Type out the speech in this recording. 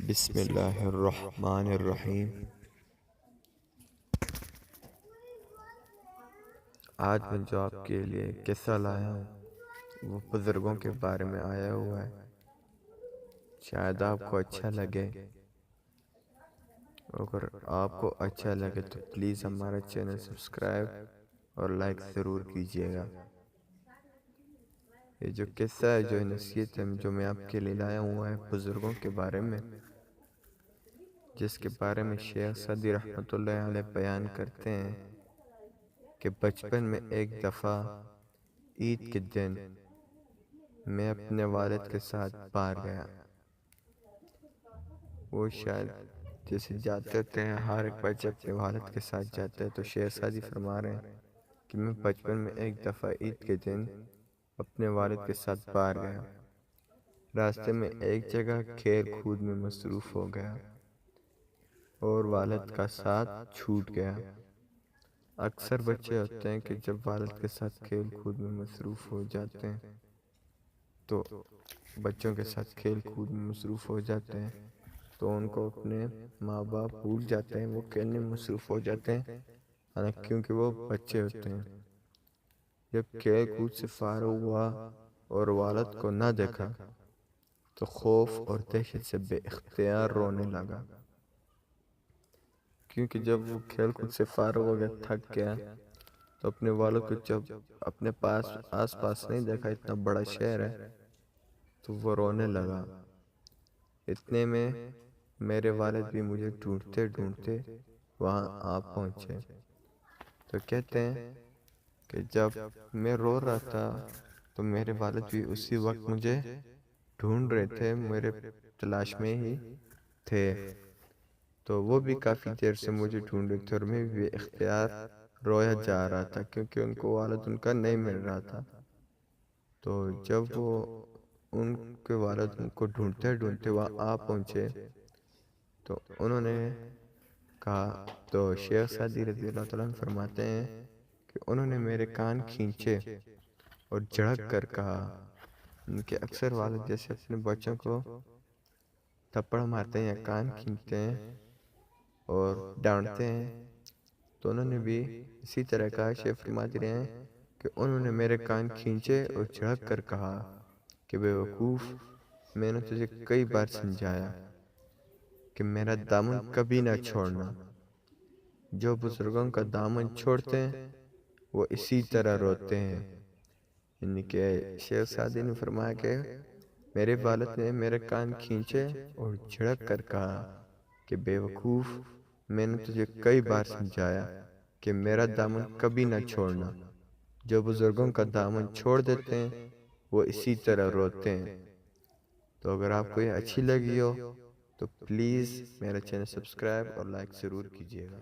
بسم اللہ الرحمن الرحیم۔ آج میں جو آپ کے لیے قصہ لایا ہوں وہ بزرگوں کے بارے میں آیا ہوا ہے۔ شاید آپ کو اچھا لگے۔ اگر آپ کو اچھا لگے تو پلیز ہمارا چینل سبسکرائب اور لائک ضرور کیجیے گا۔ یہ جو قصہ ہے، جو نصیحت ہے جو میں آپ کے لیے لایا ہوا ہے بزرگوں کے بارے میں، جس کے بارے میں شیخ سعدی رحمۃ اللہ علیہ بیان کرتے ہیں کہ بچپن میں ایک دفعہ عید کے دن میں اپنے والد کے ساتھ باہر گیا۔ وہ شاید جیسے جاتے ہوتے ہیں، ہر ایک بچہ اپنے والد کے ساتھ جاتا ہے، تو شیخ سعدی فرما رہے ہیں کہ میں بچپن میں ایک دفعہ عید کے دن اپنے والد کے ساتھ باہر گیا۔ راستے میں ایک جگہ کھیل کود میں مصروف ہو گیا اور والد کا ساتھ چھوٹ گیا۔ اکثر بچے ہوتے ہیں کہ جب والد کے ساتھ کھیل کود میں مصروف ہو جاتے ہیں تو بچوں کے ساتھ کھیل کود میں مصروف ہو جاتے ہیں تو ان کو اپنے ماں باپ بھول جاتے ہیں، وہ کھیلنے میں مصروف ہو جاتے ہیں، کیونکہ وہ بچے ہوتے ہیں۔ جب کھیل کود سے فارغ ہوا اور والد کو نہ دیکھا تو خوف اور دہشت سے بے اختیار رونے لگا، کیونکہ جب وہ کھیل کود سے فارغ ہو گیا، تھک گیا، تو اپنے والد کو جب اپنے پاس آس پاس نہیں دیکھا، اتنا بڑا شہر ہے، تو وہ رونے لگا۔ اتنے میں میرے والد بھی مجھے ڈھونڈتے ڈھونڈتے وہاں آ پہنچے۔ تو کہتے ہیں کہ جب میں رو رہا تھا تو میرے والد بھی اسی وقت مجھے ڈھونڈ رہے تھے، میرے تلاش میں ہی تھے، تو وہ بھی کافی دیر سے مجھے ڈھونڈ رہے تھے اور میں بھی اختیار رویا جا رہا تھا، کیونکہ ان کو والد ان کا نہیں مل رہا تھا۔ تو جب وہ ان کے والد ان کو ڈھونڈتے ڈھونڈتے وہاں آ پہنچے تو انہوں نے کہا، تو شیخ سعدی رضی اللہ عنہ فرماتے ہیں کہ انہوں نے میرے کان کھینچے اور جھڑک کر کہا، ان کے اکثر والد جیسے اپنے بچوں کو تھپڑ مارتے ہیں یا کان کھینچتے ہیں اور ڈانٹتے ہیں، تو انہوں نے بھی اسی طرح کہا۔ شیخ فرماتے رہے ہیں کہ انہوں نے میرے کان کھینچے اور جھڑک کر کہا کہ بے وقوف، میں نے تجھے کئی بار سمجھایا کہ میرا دامن کبھی نہ چھوڑنا۔ جو بزرگوں کا دامن چھوڑتے ہیں وہ اسی طرح روتے ہیں۔ یعنی کہ شیخ سعدی نے فرمایا کہ میرے والد نے میرے کان کھینچے اور جھڑک کر کہا کہ بے وقوف، میں نے تجھے کئی بار سمجھایا کہ میرا دامن کبھی نہ چھوڑنا۔ جو بزرگوں کا دامن چھوڑ دیتے ہیں وہ اسی طرح روتے ہیں۔ تو اگر آپ کو یہ اچھی لگی ہو تو پلیز میرا چینل سبسکرائب اور لائک ضرور کیجیے گا۔